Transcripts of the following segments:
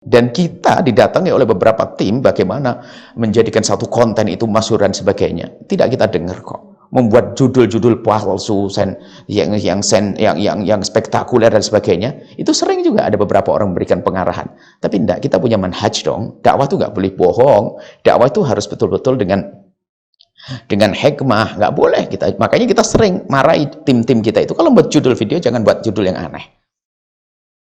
Dan kita didatangi oleh beberapa tim bagaimana menjadikan satu konten itu masyhur dan sebagainya. Tidak kita dengar kok. Membuat judul-judul palsu yang spektakuler dan sebagainya. Itu sering juga ada beberapa orang memberikan pengarahan. Tapi enggak, kita punya manhaj dong. Dakwah itu nggak boleh bohong. Dakwah itu harus betul-betul dengan hikmah. Nggak boleh kita. Makanya kita sering marahi tim-tim kita itu. Kalau buat judul video jangan buat judul yang aneh.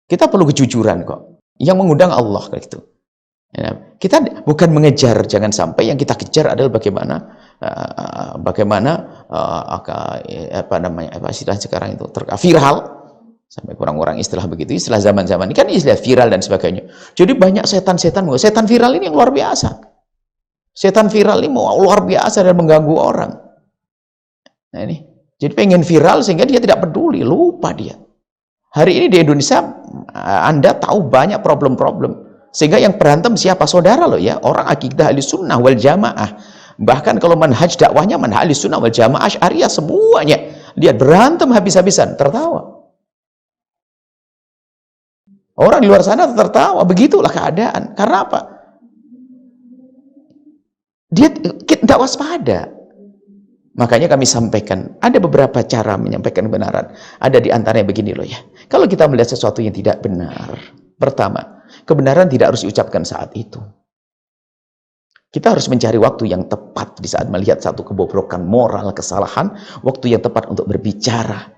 Kita perlu kejujuran kok. Yang mengundang Allah kayak gitu. Ya, kita bukan mengejar, jangan sampai yang kita kejar adalah apa istilah sekarang itu viral, sampai kurang-kurang istilah begitu, istilah zaman-zaman ini kan istilah viral dan sebagainya. Jadi banyak setan viral ini yang luar biasa. Setan viral ini mau luar biasa dan mengganggu orang. Nah ini, jadi pengen viral sehingga dia tidak peduli, lupa dia. Hari ini di Indonesia, Anda tahu banyak problem-problem. Sehingga yang berantem siapa? Saudara loh ya. Orang akidah Ahlussunnah wal Jamaah. Bahkan kalau manhaj dakwahnya manhaj Ahlussunnah wal Jamaah Asy'ariyah semuanya. Dia berantem habis-habisan, tertawa. Orang di luar sana tertawa. Begitulah keadaan. Karena apa? Dia tidak waspada. Makanya kami sampaikan, ada beberapa cara menyampaikan kebenaran. Ada di antaranya begini loh ya. Kalau kita melihat sesuatu yang tidak benar, pertama, kebenaran tidak harus diucapkan saat itu. Kita harus mencari waktu yang tepat di saat melihat satu kebobrokan moral, kesalahan, waktu yang tepat untuk berbicara.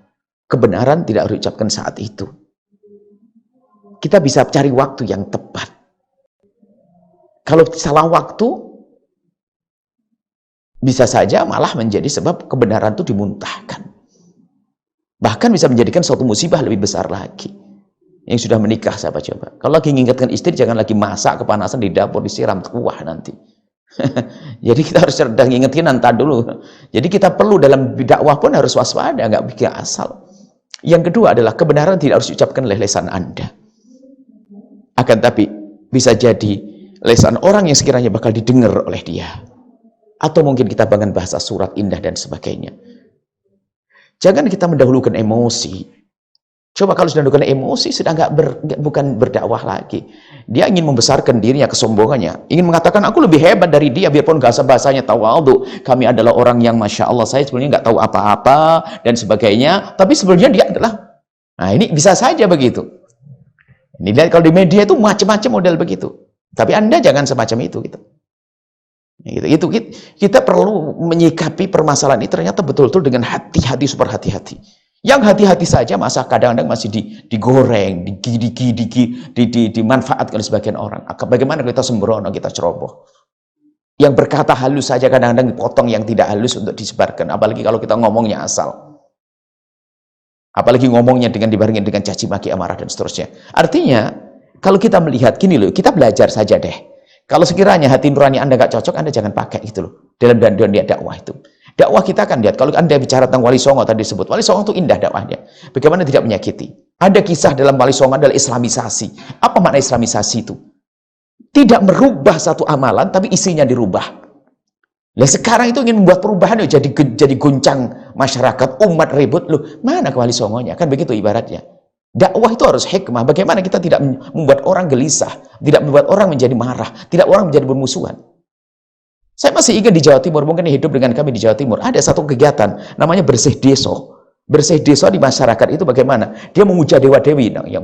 Kebenaran tidak harus diucapkan saat itu. Kita bisa cari waktu yang tepat. Kalau salah waktu, bisa saja malah menjadi sebab kebenaran itu dimuntahkan. Bahkan bisa menjadikan suatu musibah lebih besar lagi. Yang sudah menikah, siapa coba? Kalau lagi mengingatkan istri, jangan lagi masak kepanasan di dapur, disiram kuah nanti. Jadi kita harus cerdas ngingetin nanti dulu. Jadi kita perlu dalam dakwah pun harus waspada, nggak bikin asal. Yang kedua adalah kebenaran tidak harus diucapkan oleh lisan Anda. Akan tapi bisa jadi lisan orang yang sekiranya bakal didengar oleh dia. Atau mungkin kita bangun bahasa surat indah dan sebagainya. Jangan kita mendahulukan emosi. Coba kalau sudah mendahulukan emosi, sudah bukan berdakwah lagi. Dia ingin membesarkan dirinya, kesombongannya. Ingin mengatakan, aku lebih hebat dari dia, biarpun bahasanya tawadhu. Kami adalah orang yang Masya Allah, saya sebenarnya nggak tahu apa-apa, dan sebagainya. Tapi sebenarnya dia adalah, nah ini bisa saja begitu. Ini lihat kalau di media itu macam-macam model begitu. Tapi Anda jangan semacam itu gitu. Itu kita perlu menyikapi permasalahan ini ternyata betul-betul dengan hati-hati, super hati-hati. Yang hati-hati saja masa kadang-kadang masih digoreng, dimanfaatkan oleh sebagian orang. Bagaimana kita sembrono, kita ceroboh. Yang berkata halus saja kadang-kadang dipotong yang tidak halus untuk disebarkan. Apalagi kalau kita ngomongnya asal. Apalagi ngomongnya dibarengin dengan caci maki, amarah dan seterusnya. Artinya, kalau kita melihat gini loh, kita belajar saja deh. Kalau sekiranya hati nurani Anda nggak cocok, Anda jangan pakai gitu loh. Dalam dunia dakwah itu. Dakwah kita akan lihat, kalau Anda bicara tentang Wali Songo tadi disebut, Wali Songo itu indah dakwahnya. Bagaimana tidak menyakiti. Ada kisah dalam Wali Songo adalah Islamisasi. Apa makna Islamisasi itu? Tidak merubah satu amalan, tapi isinya dirubah. Nah sekarang itu ingin membuat perubahan, jadi goncang masyarakat, umat ribut. Loh, mana ke Wali Songonya? Kan begitu ibaratnya. Dakwah itu harus hikmah. Bagaimana kita tidak membuat orang gelisah, tidak membuat orang menjadi marah, tidak orang menjadi bermusuhan. Saya masih ingat di Jawa Timur, mungkin hidup dengan kami di Jawa Timur, ada satu kegiatan namanya bersih deso. Bersih deso di masyarakat itu bagaimana? Dia memuja dewa-dewi, yang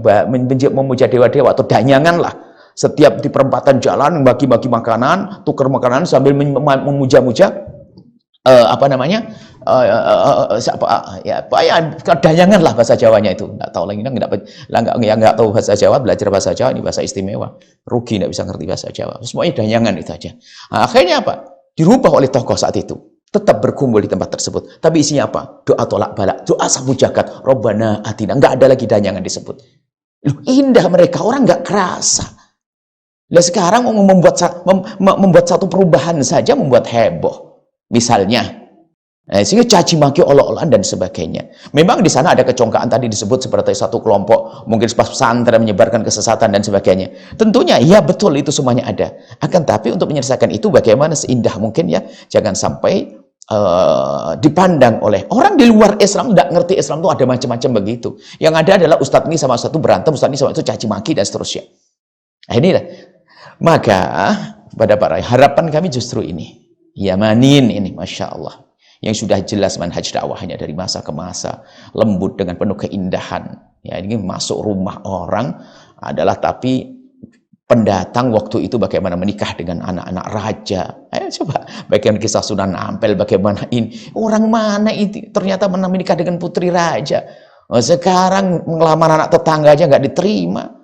memuja dewa-dewa atau danyangan lah. Setiap di perempatan jalan bagi-bagi makanan, tukar makanan sambil memuja-muja danyangan lah bahasa Jawanya itu. Nggak tahu lagi, nggak tahu bahasa Jawa, belajar bahasa Jawa ini bahasa istimewa. Rugi nggak bisa ngerti bahasa Jawa. Semuanya danyangan itu aja. Nah, akhirnya apa? Dirubah oleh tokoh saat itu. Tetap berkumpul di tempat tersebut. Tapi isinya apa? Doa tolak balak, doa sabu jagat, Robbana atina. Nggak ada lagi danyangan disebut. Loh, indah mereka, orang nggak kerasa. Nah sekarang mau membuat satu perubahan saja membuat heboh. Misalnya, sehingga caci maki, olok-olokan dan sebagainya. Memang di sana ada kecongkaan tadi disebut seperti satu kelompok mungkin pesantren menyebarkan kesesatan dan sebagainya. Tentunya iya betul itu semuanya ada. Akan tapi untuk menyelesaikan itu bagaimana seindah mungkin ya, jangan sampai dipandang oleh orang di luar Islam, tidak ngerti Islam itu ada macam-macam begitu. Yang ada adalah ustadz ini sama satu berantem, ustadz ini sama itu caci maki dan seterusnya. Nah, inilah. Maka pada para harapan kami justru ini. Yamanin ini, Masya Allah. Yang sudah jelas manhaj dakwahnya dari masa ke masa. Lembut dengan penuh keindahan. Ya, ini masuk rumah orang adalah tapi pendatang waktu itu bagaimana menikah dengan anak-anak raja. Ayo coba, bagian kisah Sunan Ampel bagaimana ini. Orang mana itu ternyata menikah dengan putri raja. Oh, sekarang melamar anak tetangga aja nggak diterima.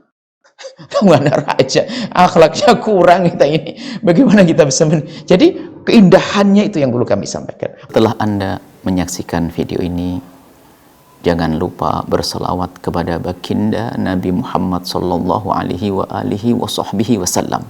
Kamu anak raja, akhlaknya kurang kita ini. Bagaimana kita bisa jadi keindahannya itu yang perlu kami sampaikan. Setelah Anda menyaksikan video ini, jangan lupa berselawat kepada baginda Nabi Muhammad sallallahu alaihi wa alihi wa sahbihi wasallam.